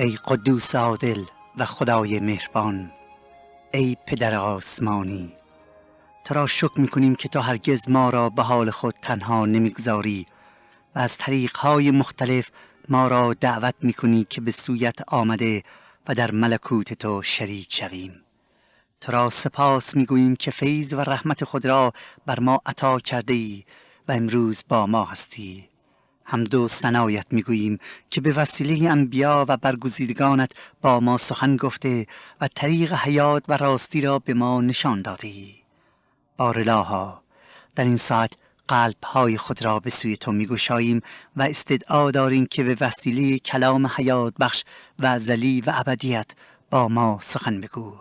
ای قدوس عادل و خدای مهربان، ای پدر آسمانی، تو را شکر می‌کنیم که تو هرگز ما را به حال خود تنها نمی‌گذاری و از طریق‌های مختلف ما را دعوت می‌کنی که به سویت آمده و در ملکوت تو شریک شویم. تو را سپاس می‌گوییم که فیض و رحمت خود را بر ما عطا کرده‌ای و امروز با ما هستی. حمد و ثنایت می‌گوییم که به وسیله انبیا و برگزیدگانت با ما سخن گفته و طریق حیات و راستی را به ما نشان داده‌ای. بارالها، در این ساعت قلب‌های خود را به سوی تو می‌گشاییم و استدعا داریم که به وسیله کلام حیات بخش و ازلی و ابدیت با ما سخن بگو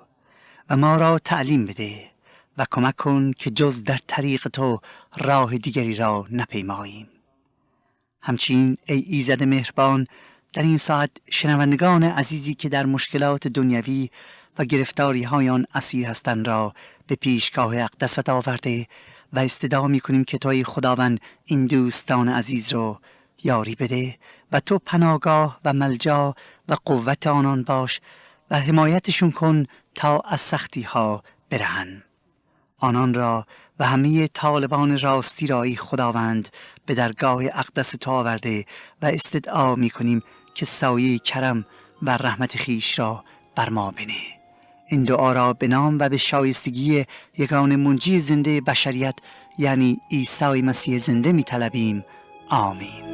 و ما را تعلیم بده و کمک کن که جز در طریق تو راه دیگری را نپیماییم. همچنین ای ایزد مهربان، در این ساعت شنوندگان عزیزی که در مشکلات دنیوی و گرفتاری های آن اسیر هستند را به پیشگاه اقدست آورده و استدعا می‌کنیم که توی خداوند این دوستان عزیز رو یاری بده و تو پناهگاه و ملجا و قوت آنان باش و حمایتشون کن تا از سختی ها برهن. آنان را و همه طالبان راستی را ای خداوند به درگاه اقدس تو آورده و استدعا می‌کنیم که سایه کرم و رحمت خیش را بر ما بنه. این دعا را به نام و به شایستگی یگان منجی زنده بشریت یعنی عیسی مسیح زنده می‌طلبیم. آمین.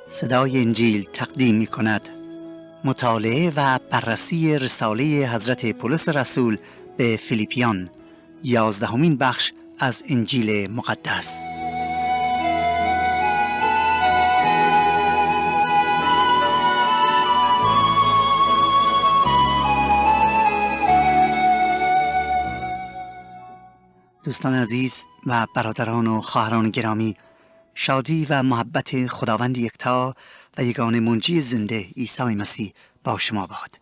صدای انجیل تقدیم می‌کند مطالعه و بررسی رساله حضرت پولس رسول به فیلیپیان، 11مین بخش از انجیل مقدس. دوستان عزیز و برادران و خواهران گرامی، شادی و محبت خداوند یکتا و یگانه منجی زنده عیسی مسیح با شما باد.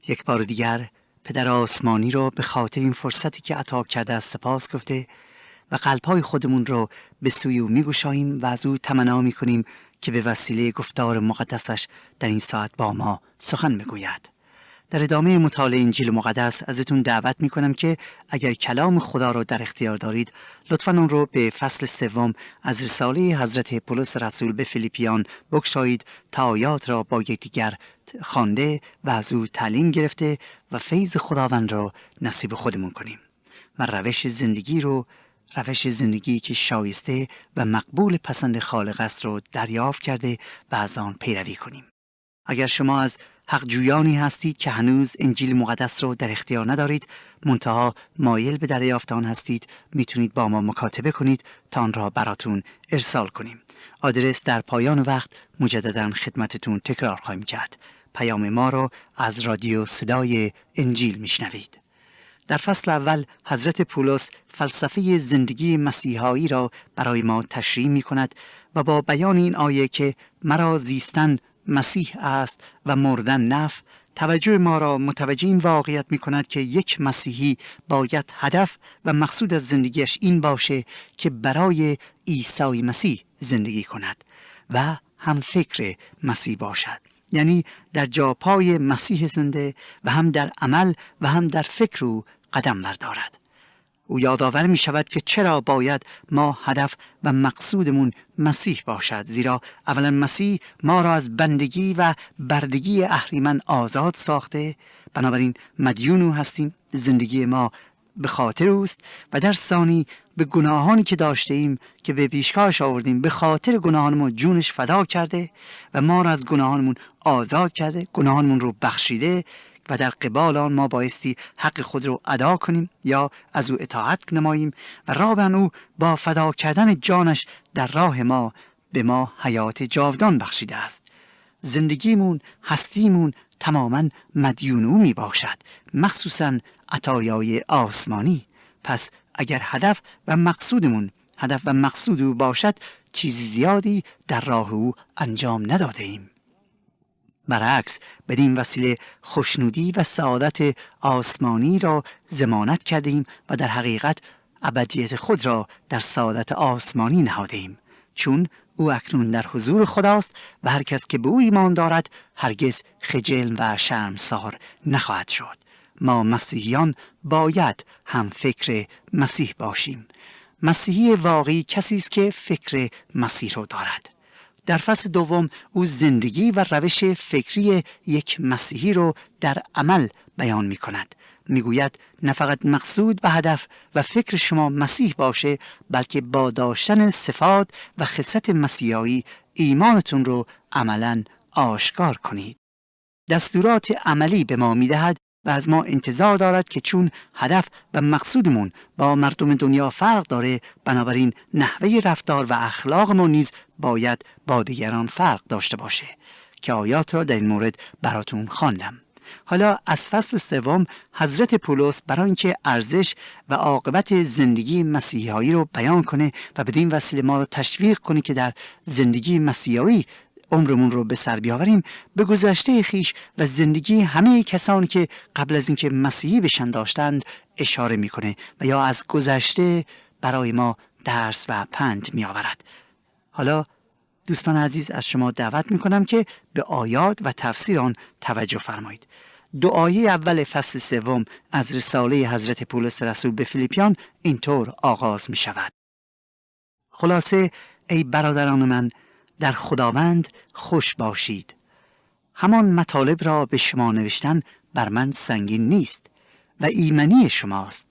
یک بار دیگر پدر آسمانی رو به خاطر این فرصتی که عطا کرده است سپاس گفته و قلب‌های خودمون رو به سوی او می‌گشاییم و از او تمنا می‌کنیم که به وسیله گفتار مقدسش در این ساعت با ما سخن بگوید. در ادامه مطالعه انجیل مقدس ازتون دعوت میکنم که اگر کلام خدا رو در اختیار دارید لطفاً اون رو به فصل 3 از رساله حضرت پولس رسول به فیلیپیان بگشایید تا آیات را با یکدیگر خوانده و از او تعلیم گرفته و فیض خداوند را نصیب خودمون کنیم و روش زندگی که شایسته و مقبول پسند خالق است رو دریافت کرده و از آن پیروی کنیم. اگر شما از حق جویانی هستید که هنوز انجیل مقدس رو در اختیار ندارید، منتها مایل به دریافت آن هستید، میتونید با ما مکاتبه کنید تا آن را براتون ارسال کنیم. آدرس در پایان وقت مجددا خدمتتون تکرار خواهیم کرد. پیام ما رو از رادیو صدای انجیل میشنوید. در فصل اول حضرت پولس فلسفه زندگی مسیحایی را برای ما تشریح می کند و با بیان این آیه که مرا زیستن مسیح است و مردن نفع، توجه ما را متوجه این واقعیت می کند که یک مسیحی باید هدف و مقصود از زندگیش این باشه که برای عیسی مسیح زندگی کند و هم فکر مسیح باشد، یعنی در جاپای مسیح زنده و هم در عمل و هم در فکر او قدم بردارد. او یادآور می شود که چرا باید ما هدف و مقصودمون مسیح باشد، زیرا اولا مسیح ما را از بندگی و بردگی اهریمن آزاد ساخته، بنابراین مدیون او هستیم، زندگی ما به خاطر اوست و در ثانی به گناهانی که داشته ایم که به پیشگاهش آوردیم به خاطر گناهانمون جونش فدا کرده و ما را از گناهانمون آزاد کرده، گناهانمون رو بخشیده و در قبال آن ما بایستی حق خود رو ادا کنیم یا از او اطاعت نماییم و رابعاً او با فدا کردن جانش در راه ما به ما حیات جاودان بخشیده است. زندگیمون، هستیمون تماماً مدیون او می باشد، مخصوصاً عطایای آسمانی. پس اگر هدف و مقصود او باشد، چیزی زیادی در راه او انجام نداده ایم. برعکس بدین وسیله خوشنودی و سعادت آسمانی را ضمانت کردیم و در حقیقت ابدیت خود را در سعادت آسمانی نهادیم، چون او اکنون در حضور خداست و هر کس که به او ایمان دارد هرگز خجل و شرمسار نخواهد شد. ما مسیحیان باید هم فکر مسیح باشیم. مسیحی واقعی کسی است که فکر مسیح رو دارد. در فصل دوم او زندگی و روش فکری یک مسیحی رو در عمل بیان می کند. می گوید نه فقط مقصود و هدف و فکر شما مسیح باشه، بلکه با داشتن صفات و خصلت مسیحایی ایمانتون رو عملاً آشکار کنید. دستورات عملی به ما می دهد و از ما انتظار دارد که چون هدف و مقصودمون با مردم دنیا فرق داره، بنابراین نحوه رفتار و اخلاق ما نیز باید با دیگران فرق داشته باشه که آیات را در این مورد براتون خواندم. حالا از فصل سوم حضرت پولس برای اینکه ارزش و عاقبت زندگی مسیحایی رو بیان کنه و بدین وسیله ما رو تشویق کنه که در زندگی مسیحایی عمرمون رو به سر بیاوریم، به گذشته خیش و زندگی همه کسانی که قبل از اینکه مسیحی بشن داشتند اشاره میکنه و یا از گذشته برای ما درس و پند میآورد. حالا دوستان عزیز از شما دعوت میکنم که به آیات و تفسیر آن توجه فرمایید. دعای اول فصل سوم از رساله حضرت پولس رسول به فیلیپیان اینطور آغاز می شود: خلاصه ای برادران من، در خداوند خوش باشید. همان مطالب را به شما نوشتن بر من سنگین نیست و ایمنی شماست.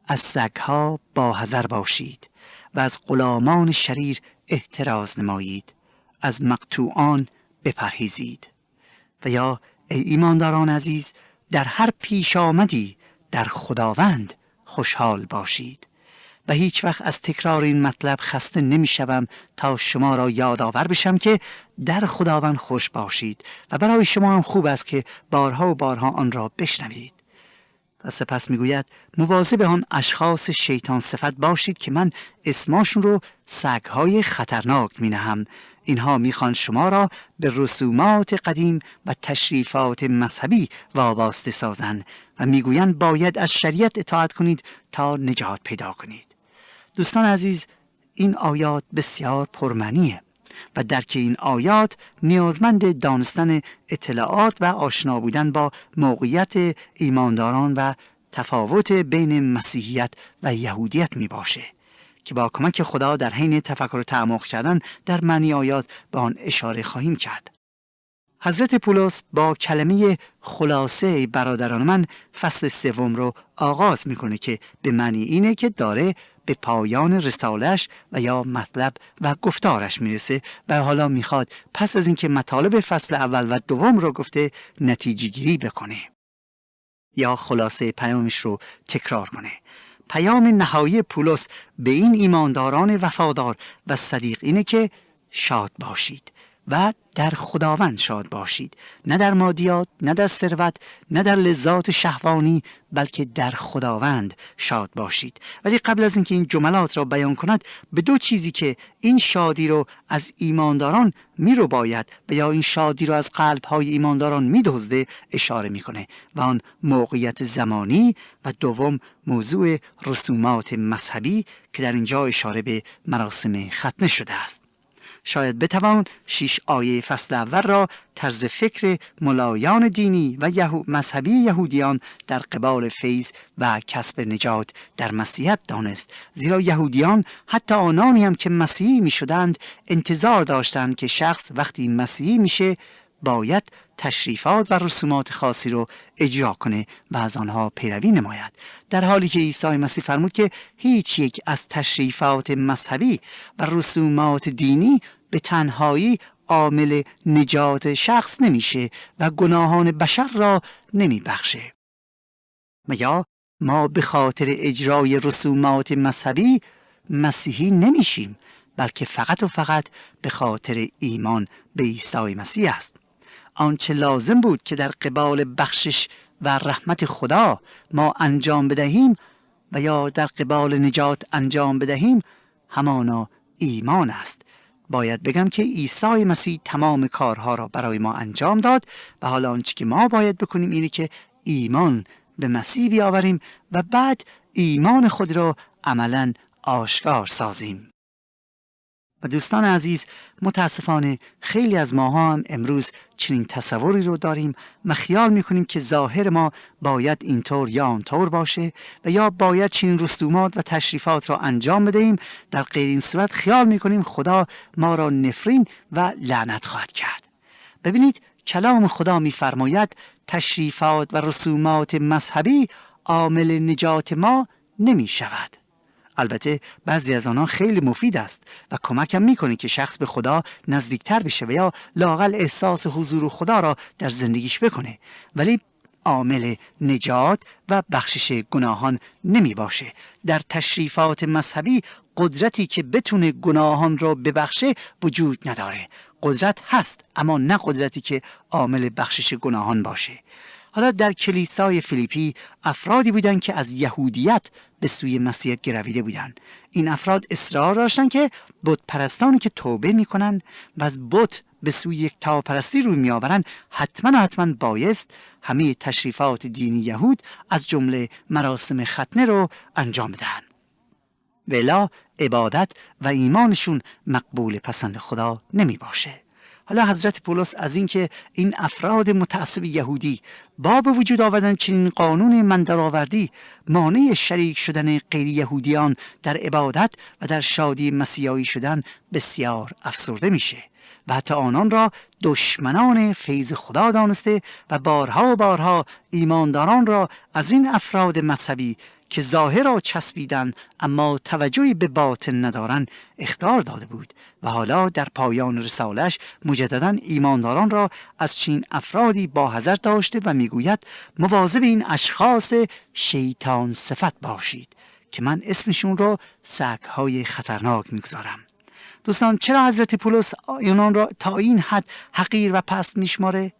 از سگها با حذر باشید و از غلامان شریر احتراز نمایید، از مقطوعان بپرهیزید. و یا ای ایمانداران عزیز، در هر پیش آمدی در خداوند خوشحال باشید. و هیچ وقت از تکرار این مطلب خسته نمی شوم تا شما را یادآور بشم که در خداوند خوش باشید و برای شما هم خوب است که بارها و بارها آن را بشنوید. و سپس می گوید مواظب آن اشخاص شیطان صفت باشید که من اسماشون رو سگهای خطرناک می نهم. اینها می خوان شما را به رسومات قدیم و تشریفات مذهبی وابسته سازند و می گویند باید از شریعت اطاعت کنید تا نجات پیدا کنید. دوستان عزیز، این آیات بسیار پرمعنیه و درک این آیات نیازمند دانستن اطلاعات و آشنا بودن با موقعیت ایمانداران و تفاوت بین مسیحیت و یهودیت می باشه که با کمک خدا در حین تفکر و تعمق کردن در معنی آیات به آن اشاره خواهیم کرد. حضرت پولس با کلمه خلاصه برادران من فصل سوم رو آغاز میکنه که به معنی اینه که داره به پایان رسالش و یا مطلب و گفتارش میرسه و حالا میخواد پس از اینکه مطالب فصل اول و دوم رو گفته نتیجه گیری بکنه یا خلاصه پیامش رو تکرار کنه. پیام نهایی پولس به این ایمانداران وفادار و صدیق اینه که شاد باشید و در خداوند شاد باشید، نه در مادیات، نه در ثروت، نه در لذات شهوانی، بلکه در خداوند شاد باشید. ولی قبل از اینکه این جملات را بیان کند به دو چیزی که این شادی رو از ایمانداران میرو باید و یا این شادی رو از قلب‌های ایمانداران میدزده اشاره میکنه و آن موقعیت زمانی و دوم موضوع رسومات مذهبی که در اینجا اشاره به مراسم ختنه شده است. شاید بتوان 6 آیه فصل اول را طرز فکر ملایان دینی و مذهبی یهودیان در قبال فیض و کسب نجات در مسیحیت دانست، زیرا یهودیان حتی آنانی هم که مسیحی می شدند انتظار داشتند که شخص وقتی مسیحی میشه باید تشریفات و رسومات خاصی رو اجرا کنه و از آنها پیروی نماید، در حالی که عیسی مسیح فرمود که هیچ یک از تشریفات مذهبی و رسومات دینی به تنهایی عامل نجات شخص نمیشه و گناهان بشر را نمی بخشه. یا ما به خاطر اجرای رسومات مذهبی مسیحی نمیشیم، بلکه فقط و فقط به خاطر ایمان به عیسی مسیح است. آنچه لازم بود که در قبال بخشش و رحمت خدا ما انجام بدهیم و یا در قبال نجات انجام بدهیم همانا ایمان است باید بگم که عیسی مسیح تمام کارها را برای ما انجام داد و حالا آنچه که ما باید بکنیم اینه که ایمان به مسیح بیاوریم و بعد ایمان خود را عملاً آشکار سازیم. و دوستان عزیز، متاسفانه خیلی از ماها هم امروز چنین تصوری رو داریم و خیال میکنیم که ظاهر ما باید اینطور یا آنطور باشه و یا باید چنین رسومات و تشریفات را انجام بدهیم. در غیر این صورت خیال میکنیم خدا ما را نفرین و لعنت خواهد کرد. ببینید کلام خدا میفرماید تشریفات و رسومات مذهبی عامل نجات ما نمی شود. البته بعضی از آنها خیلی مفید است و کمک هم میکنه که شخص به خدا نزدیکتر بشه و یا لااقل احساس حضور خدا را در زندگیش بکنه، ولی عامل نجات و بخشش گناهان نمی باشه. در تشریفات مذهبی قدرتی که بتونه گناهان را ببخشه وجود نداره. قدرت هست اما نه قدرتی که عامل بخشش گناهان باشه. حالا در کلیسای فیلیپی افرادی بودند که از یهودیت به سوی مسیحیت گرویده بودند. این افراد اصرار داشتند که بت پرستانی که توبه میکنن و از بت به سوی یکتاپرستی روی میآورن حتما بایست همه تشریفات دینی یهود از جمله مراسم ختنه رو انجام بدن. ولی عبادت و ایمانشون مقبول پسند خدا نمی باشه. حالا حضرت پولس از اینکه این افراد متعصب یهودی با به وجود آوردن چنین قانون مندرآوردی مانع شریک شدن غیر یهودیان در عبادت و در شادی مسیحایی شدن بسیار افسرده میشه و حتی آنان را دشمنان فیض خدا دانسته و بارها ایمانداران را از این افراد مذهبی که ظاهر را چسبیدن اما توجهی به باطن ندارن اخطار داده بود و حالا در پایان رسالش مجددا ایمانداران را از چین افرادی با حذر داشته و میگوید مواظب این اشخاص شیطان صفت باشید که من اسمشون رو سگ‌های خطرناک میگذارم. دوستان چرا حضرت پولس آنان را تا این حد حقیر و پست میشماره؟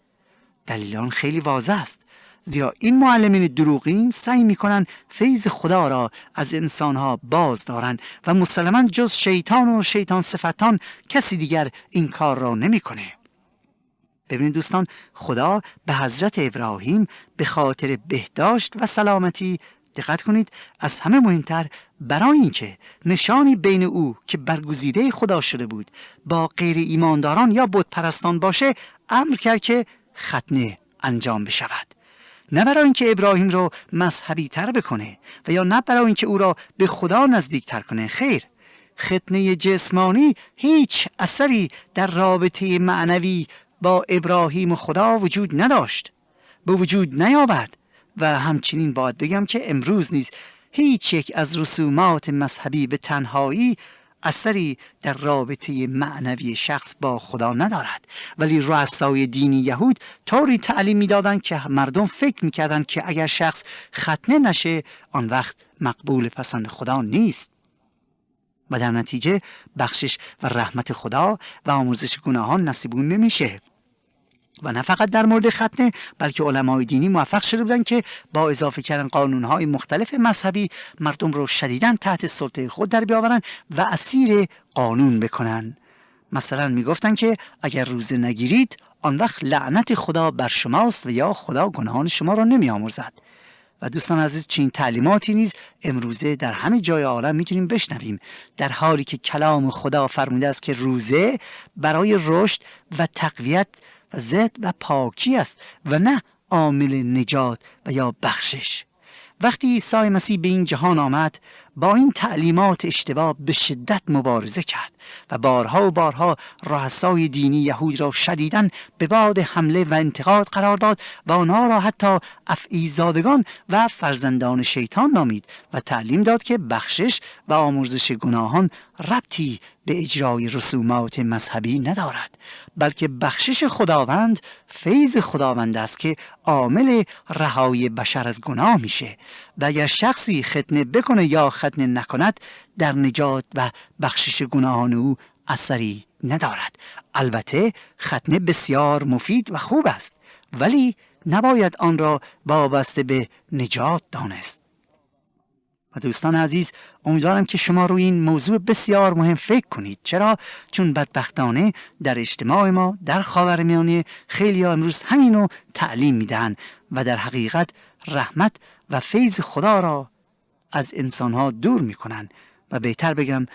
دلیل آن خیلی واضح است. زیرا این معلمین دروغین سعی میکنن فیض خدا را از انسانها باز دارن و مسلماً جز شیطان و شیطان صفتان کسی دیگر این کار را نمیکنه. ببینید دوستان، خدا به حضرت ابراهیم به خاطر بهداشت و سلامتی، دقت کنید، از همه مهمتر برای اینکه نشانی بین او که برگزیده خدا شده بود با غیر ایمانداران یا بت پرستان باشه، امر کرد که ختنه انجام بشود. نه برای اینکه ابراهیم را مذهبی تر بکنه و یا نه برای اینکه او را به خدا نزدیک تر کنه. خیر، ختنه جسمانی هیچ اثری در رابطه معنوی با ابراهیم و خدا وجود نداشت، به وجود نیاورد و همچنین باید بگم که امروز نیز هیچ یک از رسومات مذهبی به تنهایی اثری در رابطه معنوی شخص با خدا ندارد. ولی رؤسای دینی یهود طوری تعلیم میدادند که مردم فکر میکردند که اگر شخص ختنه نشه آن وقت مقبول پسند خدا نیست و در نتیجه بخشش و رحمت خدا و آمرزش گناهان نصیبون نمیشه. و نه فقط در مورد ختنه، بلکه علمای دینی موفق شده بودن که با اضافه کردن قانونهای مختلف مذهبی مردم رو شدیداً تحت سلطه خود در بیاورن و اسیر قانون بکنن. مثلا میگفتن که اگر روزه نگیرید آن وقت لعنت خدا بر شماست و یا خدا گناهان شما را نمی آمرزد. و دوستان عزیز، چنین تعلیماتی نیز امروزه در همه جای عالم میتونیم بشنویم، در حالی که کلام خدا فرموده است که روزه برای رشد و تقویت و زد و پاکی است و نه عامل نجات و یا بخشش. وقتی عیسی مسیح به این جهان آمد با این تعلیمات اشتباه به شدت مبارزه کرد و بارها رؤسای دینی یهود را شدیداً به باد حمله و انتقاد قرار داد و آنها را حتی افعیزادگان و فرزندان شیطان نامید و تعلیم داد که بخشش و آمرزش گناهان ربطی به اجرای رسومات مذهبی ندارد، بلکه بخشش خداوند فیض خداوند است که عامل رهایی بشر از گناه میشه و اگر شخصی ختنه بکنه یا ختنه نکند در نجات و بخشش گناهان او اثری ندارد. البته ختنه بسیار مفید و خوب است، ولی نباید آن را وابسته به نجات دانست. و دوستان عزیز، امیدوارم که شما روی این موضوع بسیار مهم فکر کنید. چرا؟ چون بدبختانه در اجتماع ما در خاورمیانه خیلی ها امروز همینو تعلیم میدن و در حقیقت رحمت و فیض خدا را از انسانها دور میکنن و بهتر بگم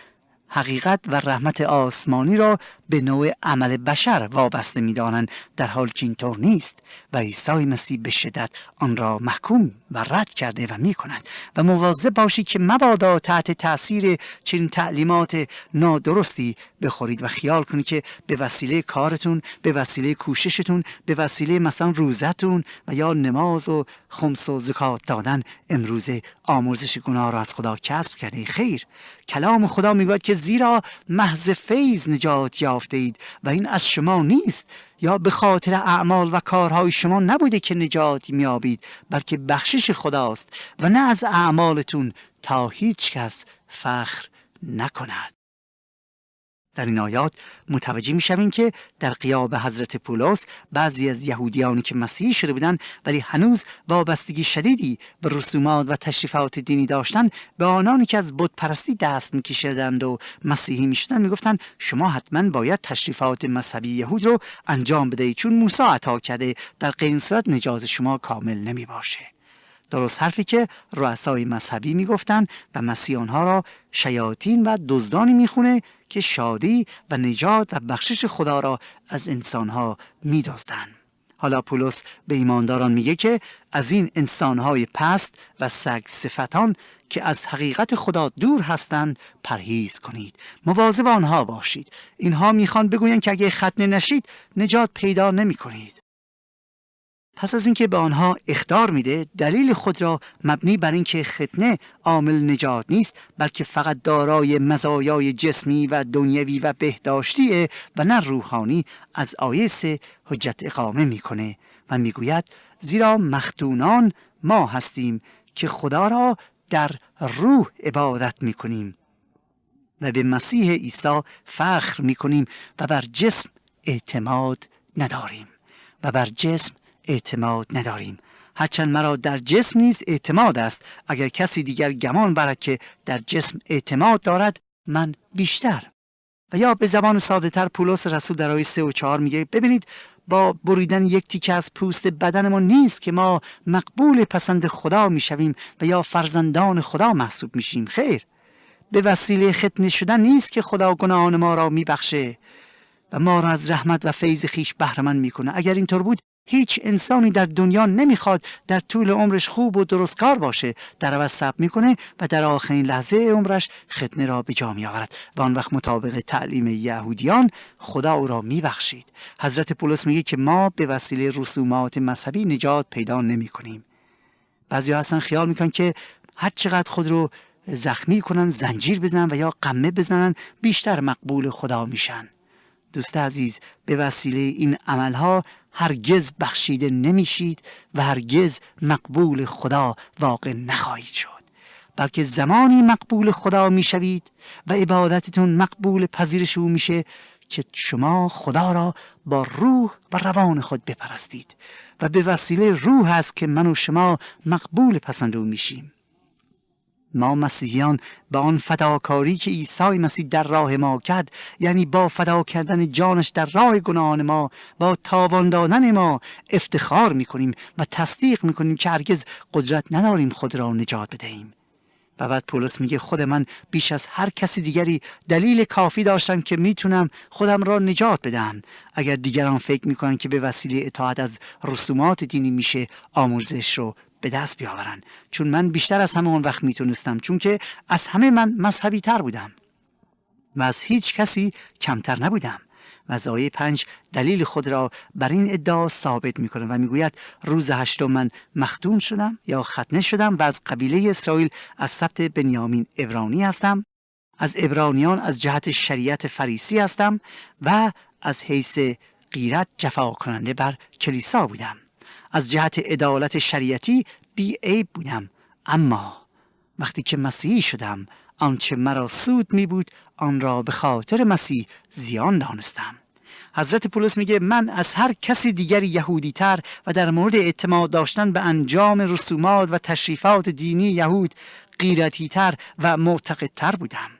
حقیقت و رحمت آسمانی را به نوع عمل بشر وابسته می‌دانند، در حالی که اینطور نیست و عیسی مسیح به شدت آن را محکوم و رد کرده و می‌کند. و مواظب باشید که مبادا تحت تأثیر چنین تعلیمات نادرستی بخورید و خیال کنید که به وسیله کارتون، به وسیله کوششتون، به وسیله مثلا روزتون و یا نماز و خمس و زکات دادن امروزه آمرزش گناه را از خدا کسب کردید. خیر، کلام خدا میگوید که زیرا محض فیض نجات یافته اید و این از شما نیست یا به خاطر اعمال و کارهای شما نبوده که نجات میابید، بلکه بخشش خداست و نه از اعمالتون، تا هیچ کس فخر نکند. در این آیات متوجه میشویم که در غیاب حضرت پولس بعضی از یهودیانی که مسیحی شده بودند ولی هنوز وابستگی شدیدی به رسومات و تشریفات دینی داشتند، به آنانی که از بت پرستی دست میکشیدند و مسیحی میشدند میگفتند شما حتما باید تشریفات مذهبی یهود رو انجام بدهید، چون موسی عطا کرده، در غیر این صورت نجات شما کامل نمیباشه. درست حرفی که رؤسای مذهبی میگفتند و مسیح آنها را شیاطین و دزدانی میخونه که شادی و نجات و بخشش خدا را از انسانها میدزدند. حالا پولس به ایمانداران میگه که از این انسانهای پست و سگ صفتان که از حقیقت خدا دور هستند پرهیز کنید، مواظب آنها باشید. اینها میخوان بگوین که اگه ختنه نشید نجات پیدا نمی کنید. پس از اینکه به آنها اخطار میده، دلیل خود را مبنی بر اینکه ختنه عامل نجات نیست، بلکه فقط دارای مزایای جسمی و دنیوی و بهداشتیه و نه روحانی، از آیه 3 حجت اقامه میکنه و میگوید زیرا مختونان ما هستیم که خدا را در روح عبادت میکنیم و به مسیح عیسی فخر میکنیم و بر جسم اعتماد نداریم. هرچند مرا در جسم نیز اعتماد است، اگر کسی دیگر گمان برد که در جسم اعتماد دارد، من بیشتر. و یا به زبان ساده تر پولس رسول در آیه 3 و 4 میگه ببینید با بریدن یک تیکه از پوست بدن ما نیست که ما مقبول پسند خدا میشویم و یا فرزندان خدا محسوب میشیم. خیر، به وسیله ختنه شدن نیست که خدا گناهان ما را میبخشه و ما را از رحمت و فیض خیش بهره‌مند میکنه. اگر اینطور بود هیچ انسانی در دنیا نمیخواد در طول عمرش خوب و درستکار باشه، در عوض صبر میکنه و در آخرین لحظه عمرش ختنه را به جا میآورد و آن وقت مطابق تعلیم یهودیان خدا او را میبخشید. حضرت پولس میگه که ما به وسیله رسومات مذهبی نجات پیدا نمیکنیم. بعضیا اصلا خیال میکنن که هر چقدر خود رو زخمی کنن، زنجیر بزنن و یا قمه بزنن، بیشتر مقبول خدا میشن. دوست عزیز، به وسیله این عملها هرگز بخشیده نمیشید و هرگز مقبول خدا واقع نخواهید شد، بلکه زمانی مقبول خدا میشوید و عبادتتون مقبول پذیرش او میشه که شما خدا را با روح و روان خود بپرستید و به وسیله روح است که من و شما مقبول پسند او میشیم. ما مسیحیان با آن فداکاری که عیسی مسیح در راه ما کرد، یعنی با فدا کردن جانش در راه گناهان ما، با تاوان دادن ما افتخار میکنیم و تصدیق میکنیم که هرگز قدرت نداریم خود را نجات بدهیم. و بعد پولس میگه خود من بیش از هر کسی دیگری دلیل کافی داشتم که میتونم خودم را نجات بدم. اگر دیگران فکر میکنن که به وسیله اطاعت از رسومات دینی میشه آمرزش رو به دست بیاورن، چون من بیشتر از همه اون وقت میتونستم، چون که از همه من مذهبی تر بودم و از هیچ کسی کمتر نبودم. و از آیه 5 دلیل خود را بر این ادعا ثابت میکنه و میگوید روز 8 من مختون شدم یا ختنه شدم و از قبیله اسرائیل از سبط بنیامین عبرانی هستم، از عبرانیان از جهت شریعت فریسی هستم و از حیث غیرت جفا کننده بر کلیسا بودم. از جهت عدالت شریعتی بی عیب بودم، اما وقتی که مسیحی شدم آنچه مرا سود می بود آن را به خاطر مسیح زیان دانستم. حضرت پولس میگه من از هر کسی دیگری یهودی تر و در مورد اعتماد داشتن به انجام رسومات و تشریفات دینی یهود غیرتی تر و معتقد تر بودم.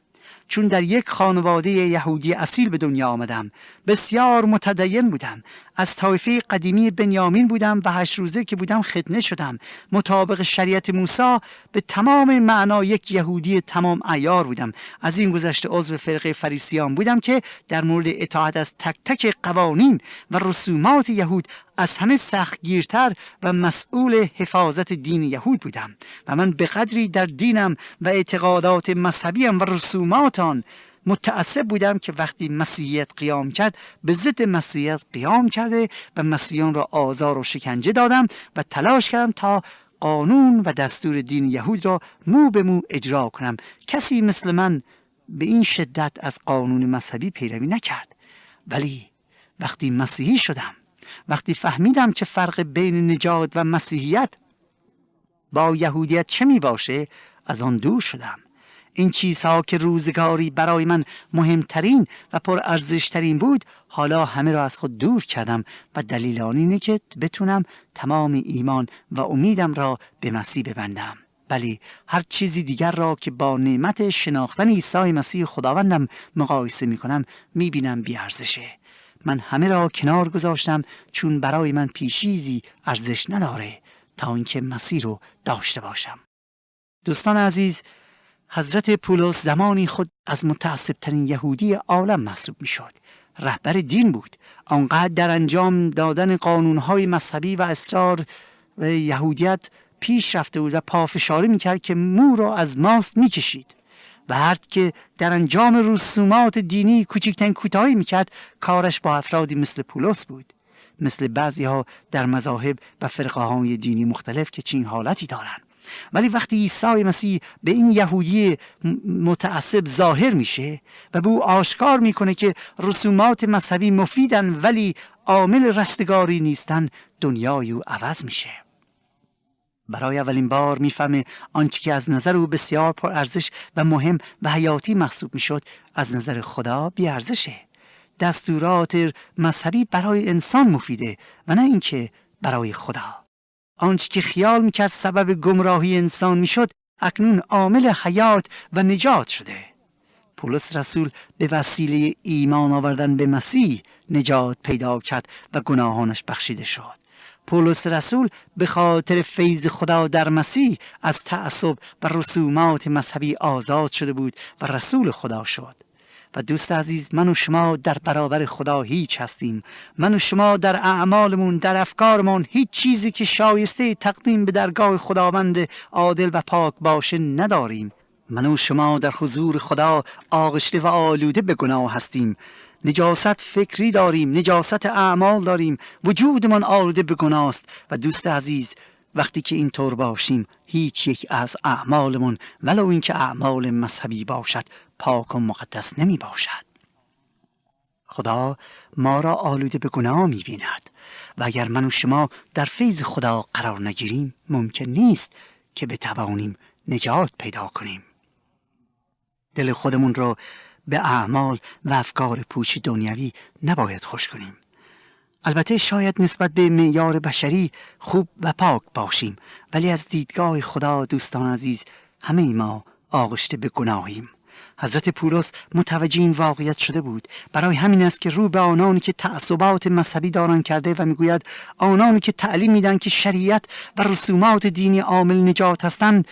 چون در یک خانواده یهودی اصیل به دنیا آمدم، بسیار متدین بودم، از طایفه قدیمی بنیامین بودم و 8 روزه که بودم ختنه شدم. مطابق شریعت موسی به تمام معنا یک یهودی تمام عیار بودم. از این گذشته عضو فرقه فریسیان بودم که در مورد اطاعت از تک تک قوانین و رسومات یهود از همه سختگیرتر و مسئول حفاظت دین یهود بودم و من به قدری در دینم و اعتقادات مذهبیم و رسومات آن متعصب بودم که وقتی مسیحیت قیام کرد به ضد مسیحیت قیام کرده و مسیحیان را آزار و شکنجه دادم و تلاش کردم تا قانون و دستور دین یهود را مو به مو اجرا کنم. کسی مثل من به این شدت از قانون مذهبی پیروی نکرد. ولی وقتی مسیحی شدم، وقتی فهمیدم که فرق بین نجات و مسیحیت با یهودیت چه می باشه، از آن دور شدم. این چیزها که روزگاری برای من مهمترین و پرارزشترین بود، حالا همه را از خود دور کردم و دلیل آن اینه که بتونم تمام ایمان و امیدم را به مسیح ببندم. ولی هر چیزی دیگر را که با نعمت شناختن عیسی مسیح خداوندم مقایسه می کنم، می بینم بی ارزشه. من همه را کنار گذاشتم چون برای من پیشیزی ارزش نداره تا اینکه مسیح رو داشته باشم. دوستان عزیز، حضرت پولس زمانی خود از متعصب‌ترین یهودی عالم محسوب می‌شد. رهبر دین بود. آنقدر در انجام دادن قانون‌های مذهبی و اسرار و یهودیت پیش رفته بود و پافشاری می‌کرد که مو را از ماست می‌کشید. و هر که در انجام رسومات دینی کوچکترین کوتاهی می‌کرد، کارش با افرادی مثل پولس بود. مثل بعضی‌ها در مذاهب و فرقه‌های دینی مختلف که چنین حالتی دارند. ولی وقتی عیسی مسیح به این یهودی متعصب ظاهر میشه و به او آشکار میکنه که رسومات مذهبی مفیدن ولی عامل رستگاری نیستن، دنیای او عوض میشه. برای اولین بار میفهمه آنچه که از نظر او بسیار پر ارزش و مهم و حیاتی محسوب میشد، از نظر خدا بی ارزشه. دستورات مذهبی برای انسان مفیده و نه اینکه برای خدا. آنچه که خیال میکرد سبب گمراهی انسان میشد، اکنون عامل حیات و نجات شده. پولس رسول به وسیله ایمان آوردن به مسیح نجات پیدا کرد و گناهانش بخشیده شد. پولس رسول به خاطر فیض خدا در مسیح از تعصب و رسومات مذهبی آزاد شده بود و رسول خدا شد. و دوست عزیز، من و شما در برابر خدا هیچ هستیم. من و شما در اعمالمون، در افکارمون هیچ چیزی که شایسته تقدیم به درگاه خداوند عادل و پاک باشه نداریم. من و شما در حضور خدا آغشته و آلوده به گناه هستیم. نجاست فکری داریم، نجاست اعمال داریم، وجودمان آلوده به گناه است. و دوست عزیز، وقتی که این طور باشیم، هیچ یک از اعمالمون ولو اینکه اعمال مذهبی باشد پاک و مقدس نمی باشد. خدا ما را آلوده به گناه می بیند و اگر من و شما در فیض خدا قرار نگیریم، ممکن نیست که بتوانیم نجات پیدا کنیم. دل خودمون را به اعمال و افکار پوچ دنیوی نباید خوش کنیم. البته شاید نسبت به معیار بشری خوب و پاک باشیم، ولی از دیدگاه خدا دوستان عزیز، همه ما آغشته به گناهیم. حضرت پولس متوجه این واقعیت شده بود. برای همین است که رو به آنانی که تعصبات مذهبی دارن کرده و میگوید آنانی که تعلیم میدن که شریعت و رسومات دینی عامل نجات هستند،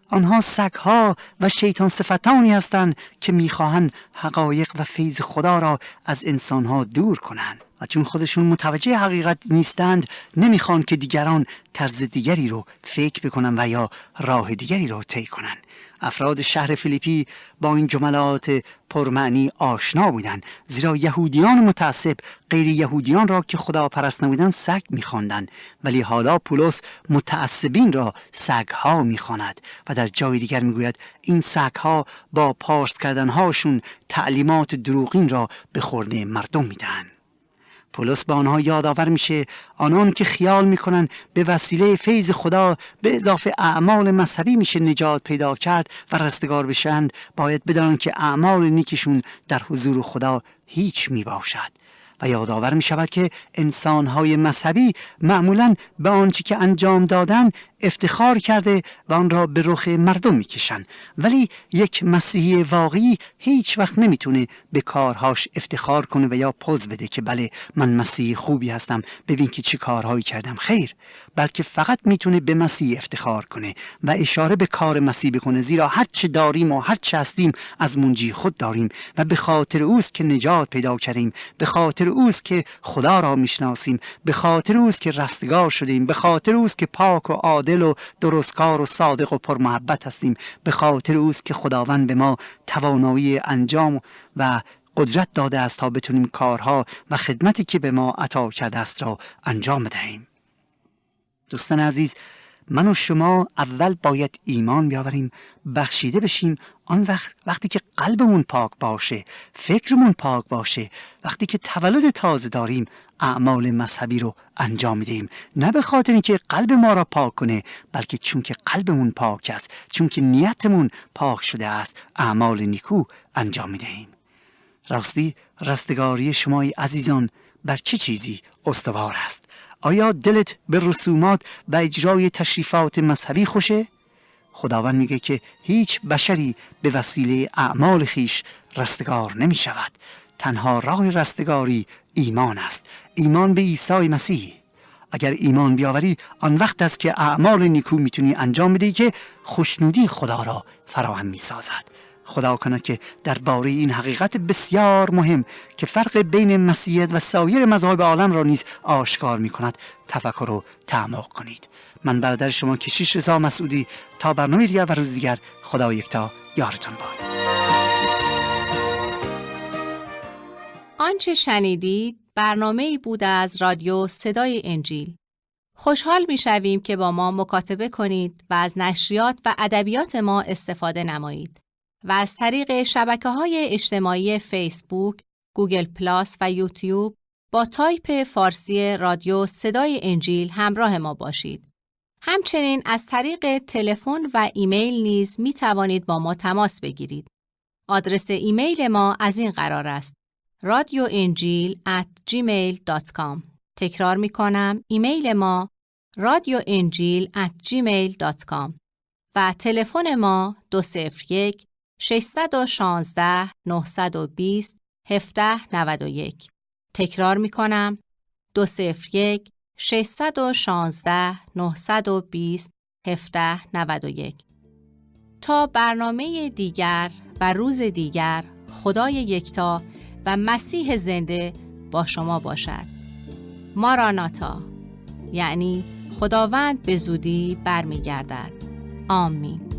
آنها سگها و شیطان صفتانی هستند که میخواهند حقایق و فیض خدا را از انسانها دور کنند و چون خودشون متوجه حقیقت نیستند، نمیخوان که دیگران طرز دیگری رو فکر بکنن و یا راه دیگری رو طی کنن. افراد شهر فیلیپی با این جملات پرمعنی آشنا بودند، زیرا یهودیان متعصب غیر یهودیان را که خدا پرست نبودند سگ می‌خواندند، ولی حالا پولس متعصبین را سگ‌ها می‌خواند و در جای دیگر میگوید این سگ‌ها با پارس کردن‌هاشون تعلیمات دروغین را به خورد مردم میدن. پولس با آنها یادآور میشه آنان که خیال میکنن به وسیله فیض خدا به اضافه اعمال مذهبی میشه نجات پیدا کرد و رستگار بشند، باید بدانند که اعمال نیکشون در حضور خدا هیچ میباشد و یادآور می شود که انسان‌های مذهبی معمولاً به آنچه که انجام دادن افتخار کرده و آن را به رخ مردم میکشن، ولی یک مسیحی واقعی هیچ وقت نمیتونه به کارهاش افتخار کنه و یا پوز بده که بله من مسیحی خوبی هستم، ببین که چه کارهایی کردم. خیر، بلکه فقط میتونه به مسیح افتخار کنه و اشاره به کار مسیح بکنه، زیرا هر چه داریم و هر چه هستیم از منجی خود داریم و به خاطر اوست که نجات پیدا کردیم، به خاطر اوست که خدا را میشناسیم، به خاطر اوست که رستگار شدیم، به خاطر اوست که پاک و عادل و درستکار و صادق و پرمحبت هستیم، به خاطر اوست که خداوند به ما توانایی انجام و قدرت داده است تا بتونیم کارها و خدمتی که به ما عطا کرده است را انجام بدهیم. دوستان عزیز، من و شما اول باید ایمان بیاوریم، بخشیده بشیم. آن وقتی که قلبمون پاک باشه، فکرمون پاک باشه، وقتی که تولد تازه داریم، اعمال مذهبی رو انجام میدیم، نه به خاطر اینکه قلب ما را پاک کنه، بلکه چون که قلبمون پاک است، چون که نیتمون پاک شده است، اعمال نیکو انجام میدهیم. راستی رستگاری شمای عزیزان بر چه چیزی استوار است؟ آیا دلت به رسومات و اجرای تشریفات مذهبی خوشه؟ خداوند میگه که هیچ بشری به وسیله اعمال خیش رستگار نمی شود. تنها راه رستگاری ایمان است، ایمان به عیسی مسیح. اگر ایمان بیاوری، آن وقت است که اعمال نیکو میتونی انجام بدی که خوشنودی خدا را فراهم میسازد. خدا کند که درباره این حقیقت بسیار مهم که فرق بین مسیحیت و سایر مذاهب عالم را نیز آشکار می کند تفکر و تعمق کنید. من برادر شما کشیش رضا مسعودی، تا برنامه دیگر و روز دیگر، خدا یکتا یارتون باد. آنچه شنیدید برنامه‌ای بود از رادیو صدای انجیل. خوشحال می‌شویم که با ما مکاتبه کنید و از نشریات و ادبیات ما استفاده نمایید و از طریق شبکه‌های اجتماعی فیسبوک، گوگل پلاس و یوتیوب با تایپ فارسی رادیو صدای انجیل همراه ما باشید. همچنین از طریق تلفن و ایمیل نیز می توانید با ما تماس بگیرید. آدرس ایمیل ما از این قرار است: radioenjil@gmail.com. تکرار می کنم، ایمیل ما radioenjil@gmail.com و تلفن ما 201 616 920 1791. تکرار می کنم، 201 616 920 1791. تا برنامه دیگر و روز دیگر، خدای یکتا و مسیح زنده با شما باشد. ماراناتا، یعنی خداوند به زودی برمیگردد. آمین.